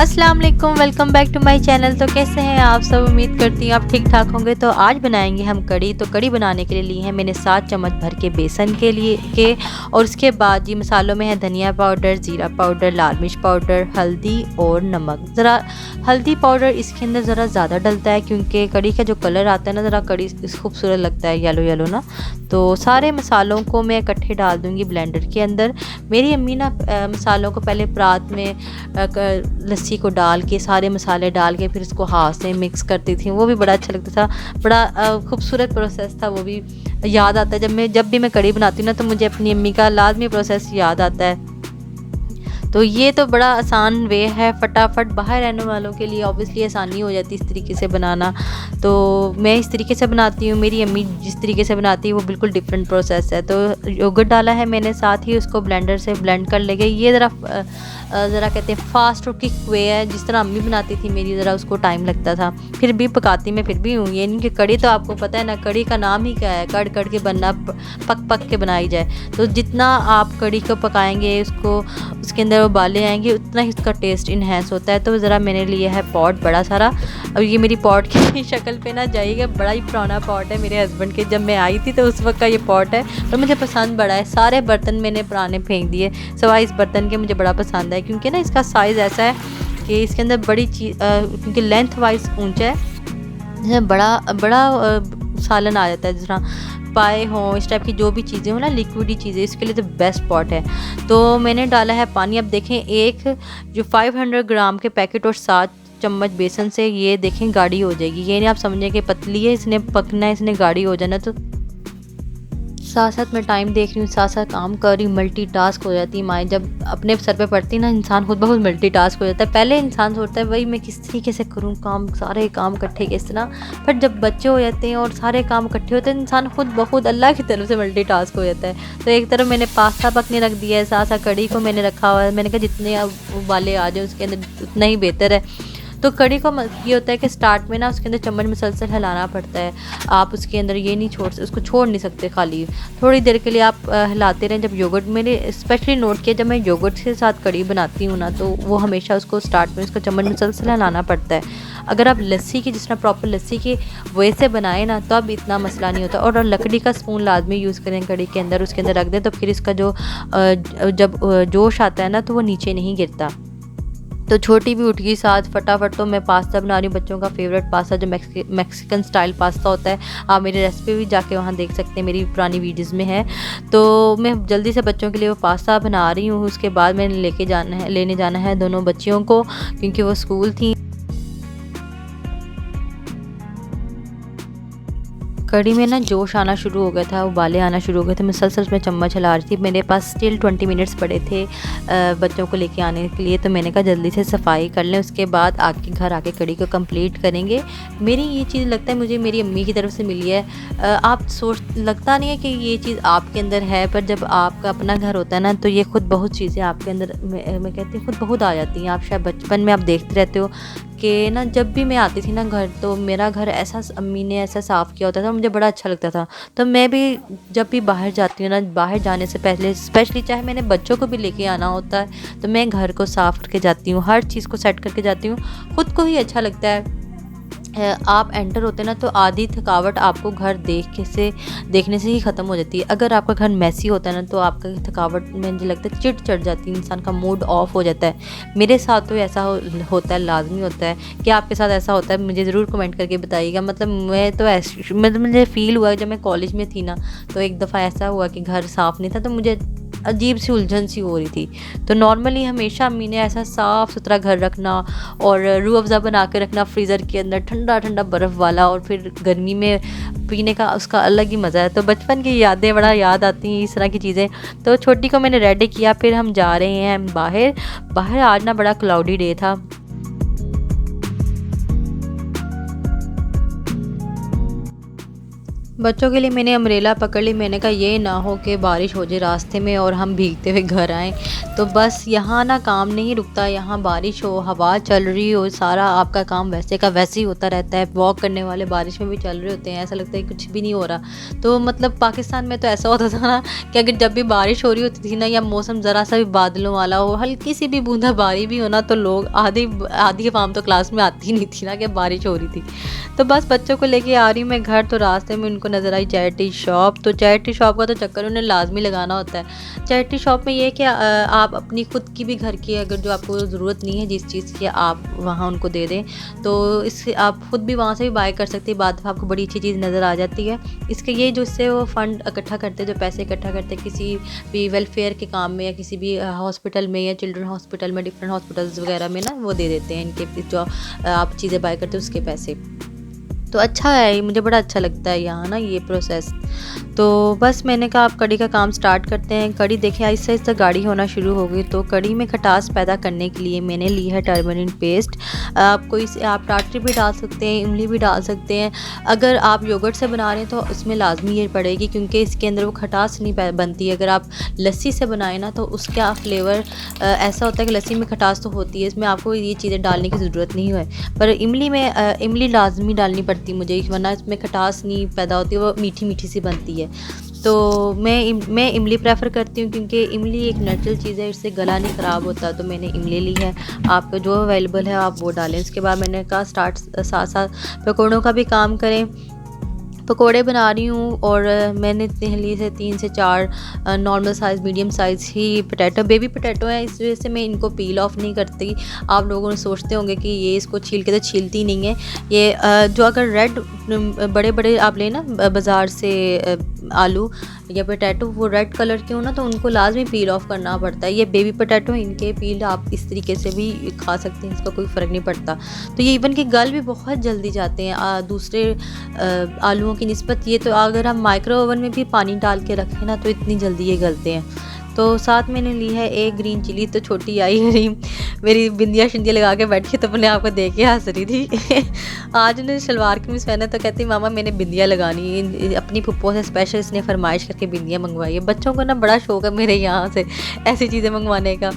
अस्सलाम वालेकुम, welcome back to my channel. तो कैसे हैं आप सब? उम्मीद करती हूँ आप ठीक ठाक होंगे। तो आज बनाएंगे हम कड़ी। तो कड़ी बनाने के लिए ली है मैंने 7 चम्मच भर के बेसन के और उसके बाद ये मसालों में है धनिया पाउडर, ज़ीरा पाउडर, लाल मिर्च पाउडर, हल्दी और नमक। ज़रा हल्दी पाउडर इसके अंदर ज़रा ज़्यादा डलता है क्योंकि कड़ी का जो कलर आता है ना, ज़रा कड़ी खूबसूरत लगता है, येलो येलो ना। तो सारे मसालों को मैं इकट्ठे डाल दूँगी ब्लेंडर के अंदर। मेरी अम्मी ना मसालों को पहले परात में लस्सी को डाल के, सारे मसाले डाल के फिर उसको हाथ से मिक्स करती थी। वो भी बड़ा अच्छा लगता था, बड़ा खूबसूरत प्रोसेस था। वो भी याद आता है जब भी मैं कड़ी बनाती हूँ ना, तो मुझे अपनी अम्मी का लाजमी प्रोसेस याद आता है। तो ये तो बड़ा आसान वे है, फटाफट बाहर रहने वालों के लिए ऑब्वियसली आसानी हो जाती है इस तरीके से बनाना। तो मैं इस तरीके से बनाती हूँ, मेरी अम्मी जिस तरीके से बनाती है वो बिल्कुल डिफरेंट प्रोसेस है। तो योगर्ट डाला है मैंने, साथ ही उसको ब्लेंडर से ब्लेंड कर लेंगे। ये ज़रा कहते हैं फास्ट और क्विक वे है, जिस तरह अम्मी बनाती थी मेरी, ज़रा उसको टाइम लगता था, फिर भी पकाती मैं फिर भी हूँ। ये नहीं कि कड़ी तो आपको पता है ना, कड़ी का नाम ही क्या है, कड़ कड़ के बनना, पक के बनाई जाए। तो जितना आप कड़ी को पकाएंगे, उसको उसके अंदर उबाले आएंगे, उतना ही उसका टेस्ट इन्हेंस होता है। तो ज़रा मैंने लिया है पॉट बड़ा सारा। अब ये मेरी पॉट की शक्ल पे ना जाइएगा, बड़ा ही पुराना पॉट है मेरे हस्बैंड के, जब मैं आई थी तो उस वक्त का ये पॉट है, तो मुझे पसंद बड़ा है। सारे बर्तन मैंने पुराने फेंक दिए सिवाय इस बर्तन के, मुझे बड़ा पसंद है क्योंकि ना इसका साइज़ ऐसा है कि इसके अंदर बड़ी चीज़, क्योंकि लेंथ वाइज ऊंचा है, बड़ा बड़ा सालन आ जाता है। जिस तरह पाए हों, इस टाइप की जो भी चीज़ें हो ना, लिक्विडी चीज़ें, इसके लिए तो बेस्ट पॉट है। तो मैंने डाला है पानी। अब देखें, एक जो 500 ग्राम के पैकेट और 7 चम्मच बेसन से ये देखें गाढ़ी हो जाएगी। ये नहीं आप समझें कि पतली है, इसने पकना है, इसने गाढ़ी हो जाना। तो साथ साथ मैं टाइम देख रही हूँ, साथ साथ काम कर रही हूँ, मल्टीटास्क हो जाती है माएँ। जब अपने सर पे पड़ती ना, इंसान खुद बहुत मल्टीटास्क हो जाता है। पहले इंसान सोचता है वही मैं किस तरीके से करूँ काम, सारे काम इकट्ठे किस तरह, पर जब बच्चे हो जाते हैं और सारे काम इकट्ठे होते हैं, इंसान खुद बहुत अल्लाह की तरफ से मल्टीटास्क हो जाता है। तो एक तरफ मैंने पास्ता पकने रख दिया है, साथ साथ कड़ी को मैंने रखा हुआ है। मैंने कहा जितने उबाले आ जाए उसके अंदर उतना ही बेहतर है। तो कड़ी को ये होता है कि स्टार्ट में ना उसके अंदर चम्मच मुसलसल हिलाना पड़ता है। आप उसके अंदर ये नहीं उसको छोड़ नहीं सकते, खाली थोड़ी देर के लिए आप हिलाते रहें। जब योगर्ट, मैंने स्पेशली नोट किया, जब मैं योगर्ट के साथ कड़ी बनाती हूँ ना, तो वो हमेशा उसको स्टार्ट में उसको चम्मच मुसलसल हिलाना पड़ता है। अगर आप लस्सी की, जिस तरह प्रॉपर लस्सी की वजह से बनाएं ना, तो अब इतना मसला नहीं होता। और लकड़ी का स्पून लाजमी यूज़ करें कड़ी के अंदर, उसके अंदर रख दें, तो फिर इसका जो जब जोश आता है ना, तो वो नीचे नहीं गिरता। तो छोटी भी उठ गई साथ फटाफट। तो मैं पास्ता बना रही हूँ, बच्चों का फेवरेट पास्ता, जो मैक्सिकन स्टाइल पास्ता होता है। आप मेरी रेसिपी भी जाके वहाँ देख सकते हैं, मेरी पुरानी वीडियोज़ में है। तो मैं जल्दी से बच्चों के लिए वो पास्ता बना रही हूँ। उसके बाद मैंने लेने जाना है दोनों बच्चियों को, क्योंकि वो स्कूल थी। कड़ी में ना जोश आना शुरू हो गया था, उबाले आना शुरू हो गए थे। मैं मुसलसल में चम्मच हिला रही थी। मेरे पास स्टिल 20 मिनट्स पड़े थे बच्चों को लेके आने के लिए। तो मैंने कहा जल्दी से सफाई कर लें, उसके बाद आके घर आके कड़ी को कंप्लीट करेंगे। मेरी ये चीज़ लगता है मुझे मेरी अम्मी की तरफ से मिली है। आप लगता नहीं है कि ये चीज़ आपके अंदर है, पर जब आपका अपना घर होता है ना, तो ये खुद बहुत चीज़ें आपके अंदर, मैं कहती हूँ खुद बहुत आ जाती हैं। आप शायद बचपन में आप देखते रहते हो कि ना, जब भी मैं आती थी ना घर, तो मेरा घर ऐसा अम्मी ने ऐसा साफ़ किया होता था, मुझे बड़ा अच्छा लगता था। तो मैं भी जब भी बाहर जाती हूँ ना, बाहर जाने से पहले स्पेशली, चाहे मैंने बच्चों को भी लेके आना होता है, तो मैं घर को साफ़ करके जाती हूँ, हर चीज़ को सेट करके जाती हूँ। खुद को ही अच्छा लगता है। आप एंटर होते ना, तो आधी थकावट आपको घर देखने से ही ख़त्म हो जाती है। अगर आपका घर मैसी होता है ना, तो आपका थकावट में मुझे लगता है चिढ़ चढ़ जाती है, इंसान का मूड ऑफ हो जाता है। मेरे साथ तो ऐसा होता है, लाजमी होता है। कि आपके साथ ऐसा होता है? मुझे ज़रूर कमेंट करके बताइएगा। मतलब मैं तो ऐसे, मतलब मुझे फ़ील हुआ जब मैं कॉलेज में थी ना, तो एक दफ़ा ऐसा हुआ कि घर साफ़ नहीं था, तो मुझे अजीब सी उलझन सी हो रही थी। तो नॉर्मली हमेशा अम्मी ने ऐसा साफ़ सुथरा घर रखना, और रूह अफ़ज़ा बना के रखना फ्रीज़र के अंदर, ठंडा ठंडा बर्फ़ वाला, और फिर गर्मी में पीने का उसका अलग ही मज़ा है। तो बचपन की यादें बड़ा याद आती हैं, इस तरह की चीज़ें। तो छोटी को मैंने रेडी किया, फिर हम जा रहे हैं बाहर। आज ना बड़ा क्लाउडी डे था। बच्चों के लिए मैंने अम्ब्रेला पकड़ ली। मैंने कहा ये ना हो कि बारिश हो जाए रास्ते में और हम भीगते हुए घर आएँ। तो बस यहाँ ना काम नहीं रुकता, यहाँ बारिश हो, हवा चल रही हो, सारा आपका काम वैसे का वैसे ही होता रहता है। वॉक करने वाले बारिश में भी चल रहे होते हैं, ऐसा लगता है कुछ भी नहीं हो रहा। तो मतलब पाकिस्तान में तो ऐसा होता था ना कि अगर जब भी बारिश हो रही होती थी ना, या मौसम ज़रा सा भी बादलों वाला हो, हल्की सी भी बूंदाबांदी भी हो ना, तो लोग आधी अवाम तो क्लास में आती नहीं थी ना कि बारिश हो रही थी। तो बस बच्चों को लेके आ रही हूँ मैं घर, तो रास्ते में उनको नज़र आई चैरिटी शॉप। तो चैरिटी शॉप का तो चक्कर उन्हें लाजमी लगाना होता है। चैरिटी शॉप में ये कि आप अपनी खुद की भी घर की अगर जो आपको ज़रूरत नहीं है जिस चीज़ की, आप वहाँ उनको दे दें, तो इससे आप खुद भी वहाँ से भी बाय कर सकते हैं। बाद में आपको बड़ी अच्छी चीज़ नज़र आ जाती है। इसके ये जो इससे वो फ़ंड इकट्ठा करते हैं, जो पैसे इकट्ठा करते हैं किसी भी वेलफेयर के काम में, या किसी भी हॉस्पिटल में, या चिल्ड्रन हॉस्पिटल में, डिफरेंट हॉस्पिटल्स वगैरह में ना, वो दे देते हैं इनके जो आप चीज़ें बाय करते हैं उसके पैसे। तो अच्छा है, मुझे बड़ा अच्छा लगता है यहाँ ना ये प्रोसेस। तो बस मैंने कहा आप कड़ी का काम स्टार्ट करते हैं। कड़ी देखें आहिस्ता आहिस्ता गाढ़ी होना शुरू हो गई। तो कड़ी में खटास पैदा करने के लिए मैंने ली है टर्मरिक पेस्ट। आप टाटरी भी डाल सकते हैं, इमली भी डाल सकते हैं। अगर आप योगर्ट से बना रहे हैं तो इसमें लाजमी ये पड़ेगी, क्योंकि इसके अंदर वो खटास नहीं बनती है। अगर आप लस्सी से बनाएं ना, तो उसका फ्लेवर ऐसा होता है कि लस्सी में खटास तो होती है, इसमें आपको ये चीज़ें डालने की ज़रूरत नहीं है। पर इमली में इमली लाजमी डालनी पड़ती मुझे, वरना इसमें खटास नहीं पैदा होती, वो मीठी मीठी सी बनती है। तो मैं इमली प्रेफर करती हूँ, क्योंकि इमली एक नेचुरल चीज़ है, इससे गला नहीं ख़राब होता। तो मैंने इमली ली है, आपको जो अवेलेबल है आप वो डालें। इसके बाद मैंने कहा साथ साथ पकौड़ों का भी काम करें। पकोड़े बना रही हूँ, और मैंने लिए थे 3 से 4 नॉर्मल साइज़, मीडियम साइज़ ही पोटैटो, बेबी पोटैटो है, इस वजह से मैं इनको पील ऑफ नहीं करती। आप लोगों सोचते होंगे कि ये इसको छील के, तो छीलती नहीं है ये। जो अगर रेड बड़े बड़े आप लें ना बाज़ार से आलू या पोटैटो, वो रेड कलर के हो ना, तो उनको लाजमी पील ऑफ करना पड़ता है। ये बेबी पोटैटो, इनके पील आप इस तरीके से भी खा सकते हैं, इसका कोई फ़र्क नहीं पड़ता। तो ये इवन कि गल भी बहुत जल्दी जाते हैं दूसरे आलूओं की निस्बत। ये तो अगर हम माइक्रो ओवन में भी पानी डाल के रखें ना, तो इतनी जल्दी ये गलते हैं। तो साथ मैंने ली है एक ग्रीन चिली। तो छोटी आई है मेरी बिंदिया शिंदिया लगा के बैठी, तो अपने आप को देख के हंस रही थी। आज उन्हें शलवार कमीज़ पहना, तो कहती मामा मैंने बिंदिया लगानी है। अपनी पुप्पो से स्पेशल इसने फरमाइश करके बिंदिया मंगवाई है। बच्चों को ना बड़ा शौक है मेरे यहाँ से ऐसी चीज़ें मंगवाने का।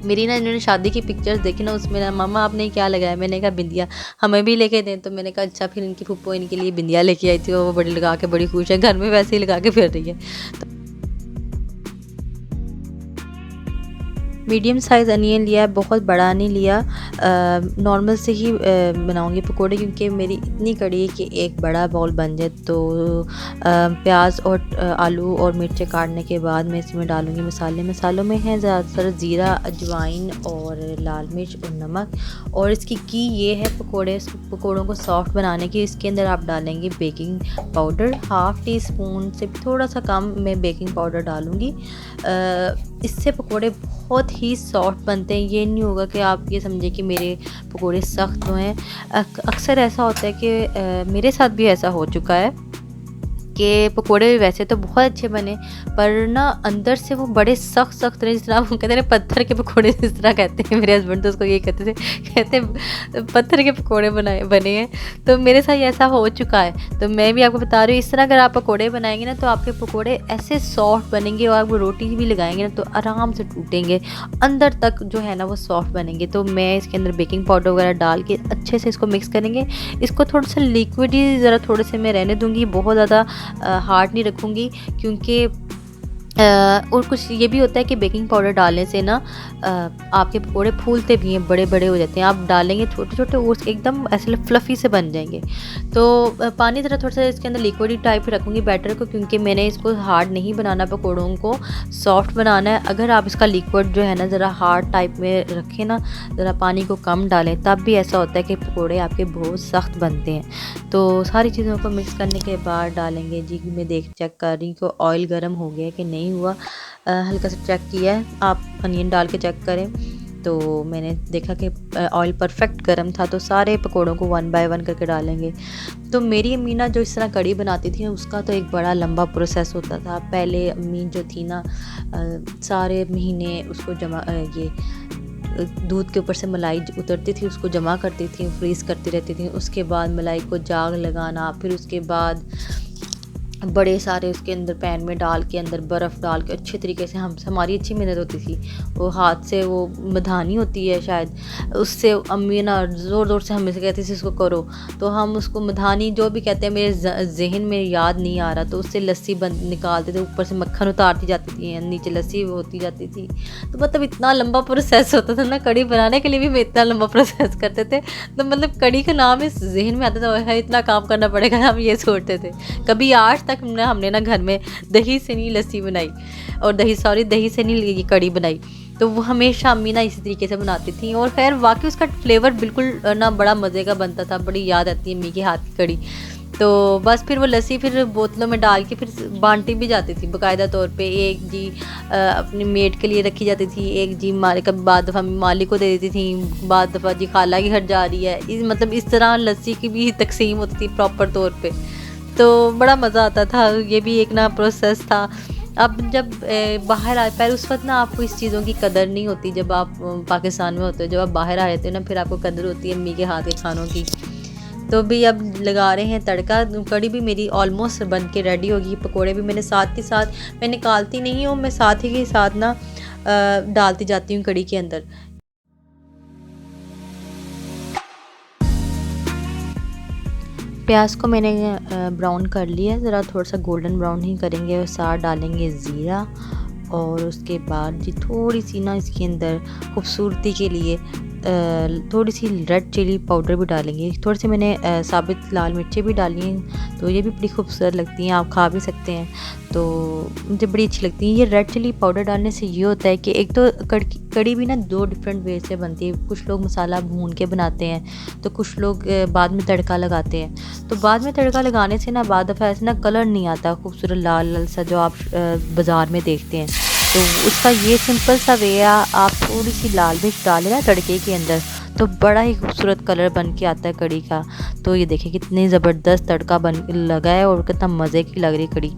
मेरी ना इन्होंने शादी की पिक्चर्स देखी ना, उसमें ना मामा आपने क्या लगाया, मैंने कहा बिंदिया, हमें भी लेके दें। तो मैंने कहा अच्छा। फिर इनकी पुप्पो इनके लिए बिंदिया लेके आई थी, वो बड़ी लगा के बड़ी खुश है, घर में वैसे ही लगा के फिर रही है। तो मीडियम साइज़ अनियन लिया है, बहुत बड़ा नहीं लिया। नॉर्मल से ही बनाऊंगी पकोड़े, क्योंकि मेरी इतनी कड़ी है कि एक बड़ा बाउल बन जाए। तो प्याज और आलू और मिर्चें काटने के बाद मैं इसमें डालूंगी मसालों में है ज़्यादातर ज़ीरा, अजवाइन और लाल मिर्च और नमक। और इसकी ये है पकोड़ों को सॉफ्ट बनाने की। इसके अंदर आप डालेंगे baking powder, half tea spoon से थोड़ा सा कम मैं बेकिंग पाउडर डालूँगी। इससे पकोड़े बहुत ही सॉफ्ट बनते हैं। ये नहीं होगा कि आप ये समझें कि मेरे पकोड़े सख्त हुए हैं। अक्सर ऐसा होता है कि मेरे साथ भी ऐसा हो चुका है कि पकोड़े वैसे तो बहुत अच्छे बने, पर ना अंदर से वो बड़े सख्त रहे, जिस तरह वो कहते हैं पत्थर के पकोड़े, जिस तरह कहते हैं मेरे हस्बैंड तो उसको ये कहते पत्थर के पकोड़े बने हैं। तो मेरे साथ ऐसा हो चुका है। तो मैं भी आपको बता रही हूँ, इस तरह अगर आप पकोड़े बनाएंगे ना, तो आपके पकोड़े ऐसे सॉफ्ट बनेंगे, और आप रोटी भी लगाएंगे ना तो आराम से टूटेंगे, अंदर तक जो है ना वो सॉफ्ट बनेंगे। तो मैं इसके अंदर बेकिंग पाउडर वगैरह डाल के अच्छे से इसको मिक्स करेंगे। इसको थोड़ा सा लिक्विड ही ज़रा थोड़े से मैं रहने दूँगी, बहुत ज़्यादा हार्ड नहीं रखूँगी, क्योंकि और कुछ ये भी होता है कि बेकिंग पाउडर डालने से ना आपके पकोड़े फूलते भी हैं, बड़े बड़े हो जाते हैं। आप डालेंगे छोटे छोटे और एकदम ऐसे फ्लफ़ी से बन जाएंगे। तो पानी ज़रा थोड़ा सा इसके अंदर लिक्विड टाइप रखूँगी बैटर को, क्योंकि मैंने इसको हार्ड नहीं बनाना, पकोड़ों को सॉफ्ट बनाना है। अगर आप इसका लिक्विड जो है ना ज़रा हार्ड टाइप में रखें ना, ज़रा पानी को कम डालें, तब भी ऐसा होता है कि पकोड़े आपके बहुत सख्त बनते हैं। तो सारी चीज़ों को मिक्स करने के बाद डालेंगे जी, मैं चेक कर रही हूँ कि ऑयल गर्म हो गया कि नहीं हुआ। हल्का सा चेक किया है, आप अनियन डाल के चेक करें। तो मैंने देखा कि ऑयल परफेक्ट गर्म था। तो सारे पकोड़ों को 1 बाय 1 करके डालेंगे। तो मेरी अम्मी ना जो इस तरह कड़ी बनाती थी, उसका तो एक बड़ा लंबा प्रोसेस होता था। पहले अम्मी जो थी ना, सारे महीने उसको ये दूध के ऊपर से मलाई उतरती थी, उसको जमा करती थी, फ्रीज़ करती रहती थी। उसके बाद मलाई को जाग लगाना, फिर उसके बाद बड़े सारे उसके अंदर पैन में डाल के अंदर बर्फ़ डाल के अच्छे तरीके से हमारी अच्छी मेहनत होती थी। वो हाथ से वो मधानी होती है शायद, उससे अम्मी ना ज़ोर-ज़ोर से हमें से कहती थी इसको करो। तो हम उसको मधानी जो भी कहते हैं, मेरे ज़हन में याद नहीं आ रहा, तो उससे लस्सी बन निकालते थे, ऊपर से मक्खन उतारती जाती थी, नीचे लस्सी होती जाती थी। तो मतलब इतना लंबा प्रोसेस होता था ना, कढ़ी बनाने के लिए भी हम इतना लंबा प्रोसेस करते थे। तो मतलब कढ़ी का नाम इस ज़हन में आता था, है इतना काम करना पड़ेगा, हम ये सोचते थे। कभी आज तक हमने ना घर में दही से नहीं लस्सी बनाई, और दही से नहीं ये कढ़ी बनाई। तो वो हमेशा अम्मी ना इसी तरीके से बनाती थी, और खैर वाकई उसका फ्लेवर बिल्कुल ना बड़ा मज़े का बनता था। बड़ी याद आती है अम्मी के हाथ की कढ़ी। तो बस फिर वो लस्सी फिर बोतलों में डाल के फिर बांटी भी जाती थी बाकायदा तौर पे। एक जी अपनी मेड के लिए रखी जाती थी, एक जी कभी बाद दफ़ा मालिक को दे देती थी, बाद दफ़ा जी खाला के घर जा रही है। मतलब इस तरह लस्सी की भी तकसीम होती थी प्रॉपर तौर पे। तो बड़ा मज़ा आता था, ये भी एक ना प्रोसेस था। अब जब बाहर आए, पर उस वक्त ना आपको इस चीज़ों की कदर नहीं होती। जब आप पाकिस्तान में होते हो, जब आप बाहर आ जाते हो ना, फिर आपको कदर होती है अम्मी के हाथ के खानों की। तो भी अब लगा रहे हैं तड़का। कढ़ी भी मेरी ऑलमोस्ट बन के रेडी होगी। पकोड़े भी मैंने साथ के साथ, मैं निकालती नहीं हूँ, मैं साथ ही के साथ ना डालती जाती हूँ कढ़ी के अंदर। प्याज को मैंने ब्राउन कर लिया, ज़रा थोड़ा सा गोल्डन ब्राउन ही करेंगे, और साथ डालेंगे ज़ीरा। और उसके बाद जी थोड़ी सी ना इसके अंदर खूबसूरती के लिए थोड़ी सी रेड चिली पाउडर भी डालेंगे। थोड़ी सी मैंने साबित लाल मिर्चें भी डाली हैं, तो ये भी बड़ी खूबसूरत लगती हैं, आप खा भी सकते हैं। तो मुझे बड़ी अच्छी लगती है। ये रेड चिली पाउडर डालने से ये होता है कि एक तो कढ़ी भी ना दो डिफरेंट वे से बनती है। कुछ लोग मसाला भून के बनाते हैं, तो कुछ लोग बाद में तड़का लगाते हैं। तो बाद में तड़का लगाने से ना बाद दफ़ा ऐसे ना कलर नहीं आता खूबसूरत लाल लाल सा जो आप बाज़ार में देखते हैं। तो उसका ये सिंपल सा वे है, आप थोड़ी सी लाल मिर्च डालें ना तड़के के अंदर, तो बड़ा ही खूबसूरत कलर बन के आता है कढ़ी का। तो ये देखें कितनी ज़बरदस्त तड़का बन लगा है, और कितना मज़े की लग रही कढ़ी।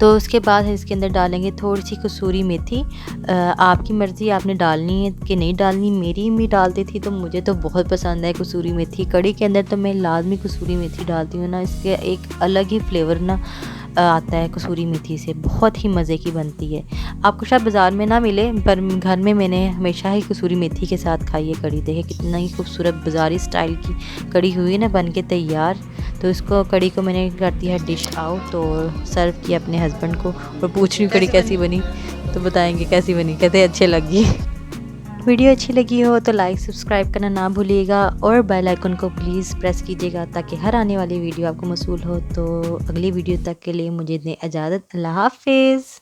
तो उसके बाद इसके अंदर डालेंगे थोड़ी सी कसूरी मेथी। आपकी मर्ज़ी, आपने डालनी है कि नहीं डालनी। मेरी अम्मी डालती थी, तो मुझे तो बहुत पसंद है कसूरी मेथी। कढ़ी के अंदर तो मैं लाजमी कसूरी मेथी डालती हूँ ना, इसके एक अलग ही फ्लेवर ना आता है कसूरी मेथी से, बहुत ही मज़े की बनती है। आपको शायद बाज़ार में ना मिले, पर घर में मैंने हमेशा ही कसूरी मेथी के साथ खाई है कढ़ी। देखे कितना ही खूबसूरत बाज़ारी स्टाइल की कढ़ी हुई है ना बन के तैयार। तो इसको कढ़ी को मैंने कर दिया डिश आउट, और सर्व किया अपने हस्बैंड को, और पूछ रही हूँ कढ़ी कैसी बनी, तो बताएंगे कैसी बनी, कहते अच्छी लगी। वीडियो अच्छी लगी हो तो लाइक सब्सक्राइब करना ना भूलिएगा, और बेल आइकन को प्लीज़ प्रेस कीजिएगा, ताकि हर आने वाली वीडियो आपको मौसूल हो। तो अगली वीडियो तक के लिए मुझे दें इजाज़त। अल्लाह हाफिज़।